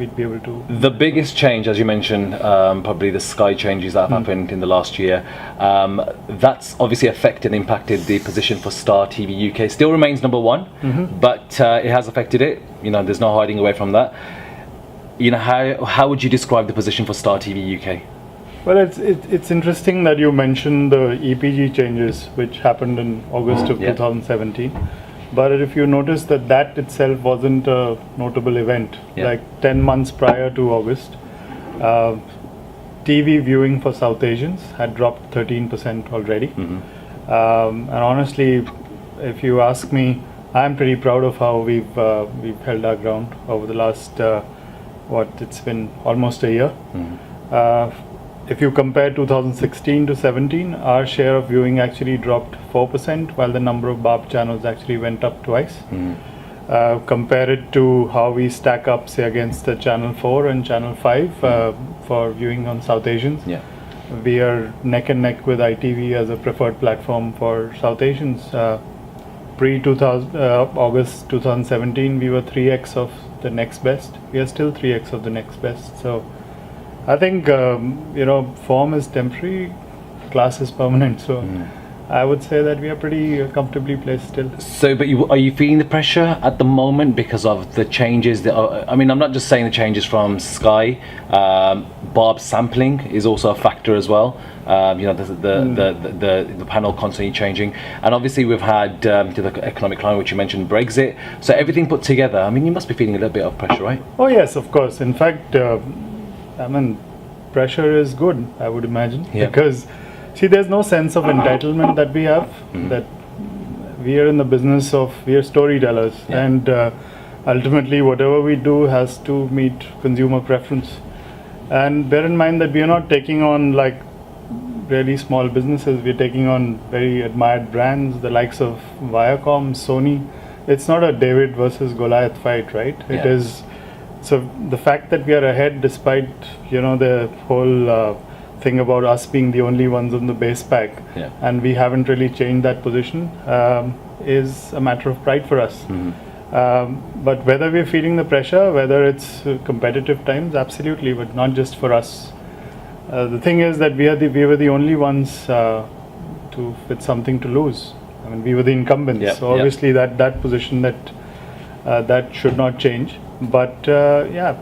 we'd be able to. The biggest change, as you mentioned, probably the Sky changes that have happened in the last year. That's obviously affected and impacted the position for Star TV UK. Still remains number one, but it has affected it. There's no hiding away from that. How would you describe the position for Star TV UK? Well, it's interesting that you mentioned the EPG changes, which happened in August of 2017. But if you notice that itself wasn't a notable event. Like 10 months prior to August, TV viewing for South Asians had dropped 13% already. And honestly, if you ask me, I'm pretty proud of how we've held our ground over the last it's been almost a year. If you compare 2016 to 17, our share of viewing actually dropped 4%, while the number of BARB channels actually went up twice. Compare it to how we stack up, say, against the Channel 4 and Channel 5 for viewing on South Asians. We are neck and neck with ITV as a preferred platform for South Asians. August 2017, we were 3x of the next best. We are still 3x of the next best. So I think form is temporary, class is permanent. So I would say that we are pretty comfortably placed still. So, but are you feeling the pressure at the moment because of the changes? I'm not just saying the changes from Sky. BARB sampling is also a factor as well. The panel constantly changing, and obviously we've had the economic climate, which you mentioned, Brexit. So everything put together, you must be feeling a little bit of pressure, right? Oh yes, of course. In fact, pressure is good, I would imagine, because there's no sense of entitlement that we have. That we are in the business of, we are storytellers, and ultimately whatever we do has to meet consumer preference. And bear in mind that we are not taking on like really small businesses. We're taking on very admired brands, the likes of Viacom, Sony. It's not a David versus Goliath fight, right? It is. So the fact that we are ahead, despite the whole thing about us being the only ones on the base pack, and we haven't really changed that position, is a matter of pride for us. But whether we're feeling the pressure, whether it's competitive times, absolutely, but not just for us. The thing is that we were the only ones with something to lose. We were the incumbents, so obviously that position that should not change. But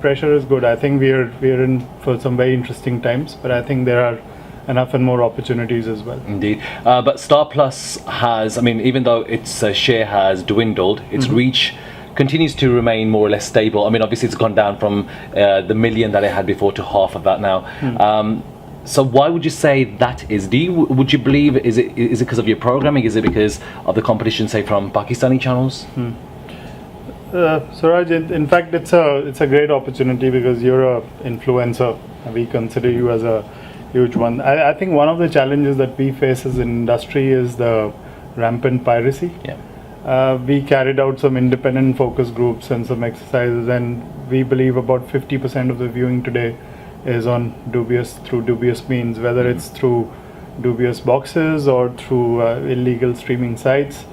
pressure is good. I think we're in for some very interesting times, but I think there are enough and more opportunities as well. Indeed. But Star Plus has, even though its share has dwindled, its reach continues to remain more or less stable. Obviously it's gone down from the million that it had before to half of that now. So why would you say that is? Would you believe, is it because of your programming? Is it because of the competition, say, from Pakistani channels? Suraj, in fact, it's a great opportunity because you're an influencer. We consider you as a huge one. I think one of the challenges that we face as an industry is the rampant piracy. We carried out some independent focus groups and some exercises, and we believe about 50% of the viewing today is through dubious means, whether it's through dubious boxes or through illegal streaming sites.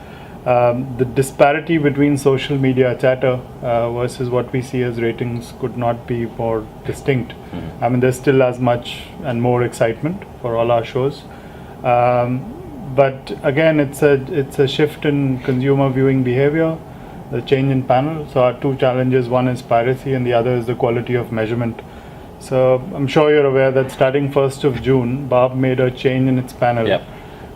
The disparity between social media chatter versus what we see as ratings could not be more distinct. There's still as much and more excitement for all our shows. But again, it's a shift in consumer viewing behavior, the change in panel. So our two challenges, one is piracy and the other is the quality of measurement. So I'm sure you're aware that starting 1st of June, BARB made a change in its panel.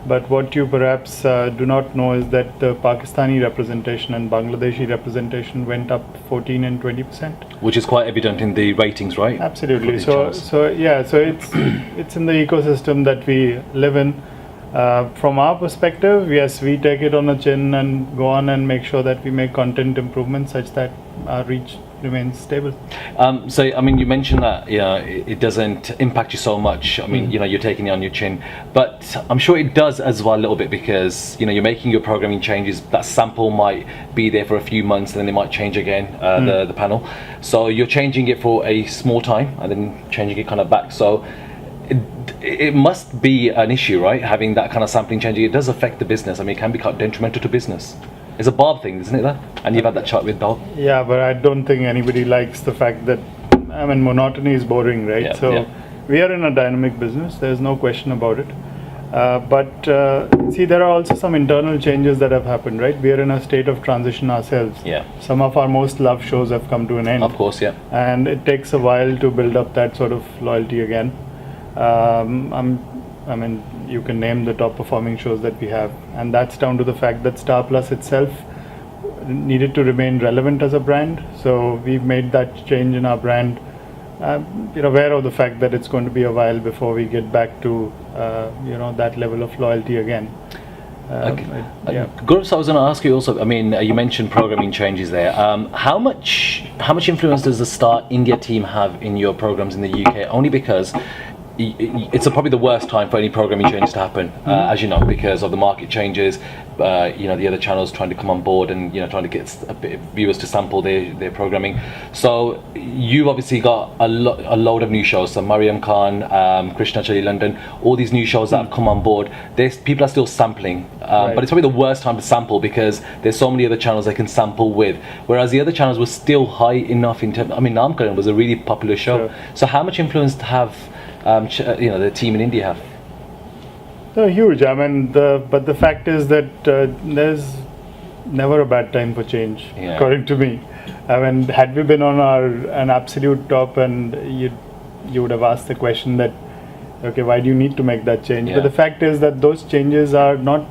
But what you perhaps do not know is that the Pakistani representation and Bangladeshi representation went up 14 and 20%. Which is quite evident in the ratings, right? Absolutely. So it's in the ecosystem that we live in. From our perspective, yes, we take it on the chin and go on and make sure that we make content improvements such that our reach remains stable. So you mentioned that it doesn't impact you so much. You're taking it on your chin, but I'm sure it does as well a little bit because you're making your programming changes. That sample might be there for a few months and then it might change again, the panel. So you're changing it for a small time and then changing it kind of back. So it must be an issue, right? Having that kind of sampling changing, it does affect the business. It can be quite detrimental to business. It's a BARB thing, isn't it? That, and you've had that chat with Dal. Yeah, but I don't think anybody likes the fact that I mean, monotony is boring, right? Yeah, So yeah. we are in a dynamic business. There's no question about it. But see, there are also some internal changes that have happened, right? We are in a state of transition ourselves. Yeah. Some of our most loved shows have come to an end. Of course, yeah. And it takes a while to build up that sort of loyalty again. I mean, you can name the top performing shows that we have, and that's down to the fact that Star Plus itself needed to remain relevant as a brand. So we've made that change in our brand. We're aware of the fact that it's going to be a while before we get back to that level of loyalty again. Gaurav, so I was going to ask you also. I mean, you mentioned programming changes there. How much influence does the Star India team have in your programs in the UK? Only because it's probably the worst time for any programming changes to happen, as you know, because of the market changes. The other channels trying to come on board and trying to get a bit of viewers to sample their programming. So you've obviously got a load of new shows. So Mariam Khan, Krishna Chali London, all these new shows that have come on board. People are still sampling, Right. but it's probably the worst time to sample because there's so many other channels they can sample with. Whereas the other channels were still high enough in terms. I mean, Namkaran was a really popular show. Sure. So how much influence have the team in India have? They're huge. I mean, but the fact is that there's never a bad time for change, Yeah. according to me. I mean, had we been on an absolute top, and you would have asked the question that, okay, why do you need to make that change? Yeah. But the fact is that those changes are not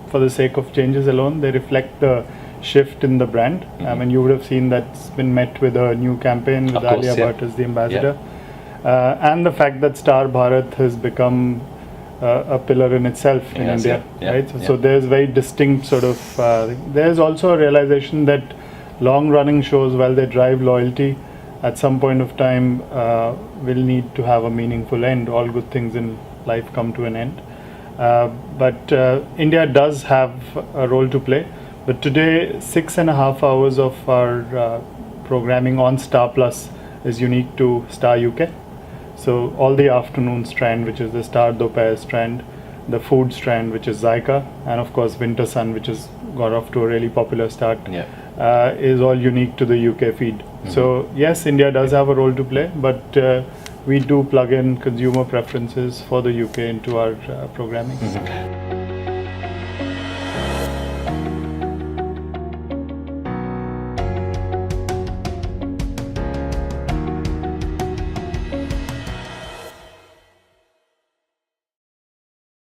for the sake of changes alone. They reflect the shift in the brand. I mean, you would have seen that's been met with a new campaign with Of course, Alia yeah. Bhatt as the ambassador, and the fact that Star Bharat has become a pillar in itself in Yes, India, yeah, right? yeah. So there's very distinct sort of. There's also a realization that long-running shows, while they drive loyalty, at some point of time will need to have a meaningful end. All good things in life come to an end, but India does have a role to play. But today, 6.5 hours of our programming on Star Plus is unique to Star UK. So all the afternoon strand, which is the Star Dopair strand, the food strand, which is Zyka, and of course Winter Sun, which has got off to a really popular start, is all unique to the UK feed. So yes, India does have a role to play, but we do plug in consumer preferences for the UK into our programming.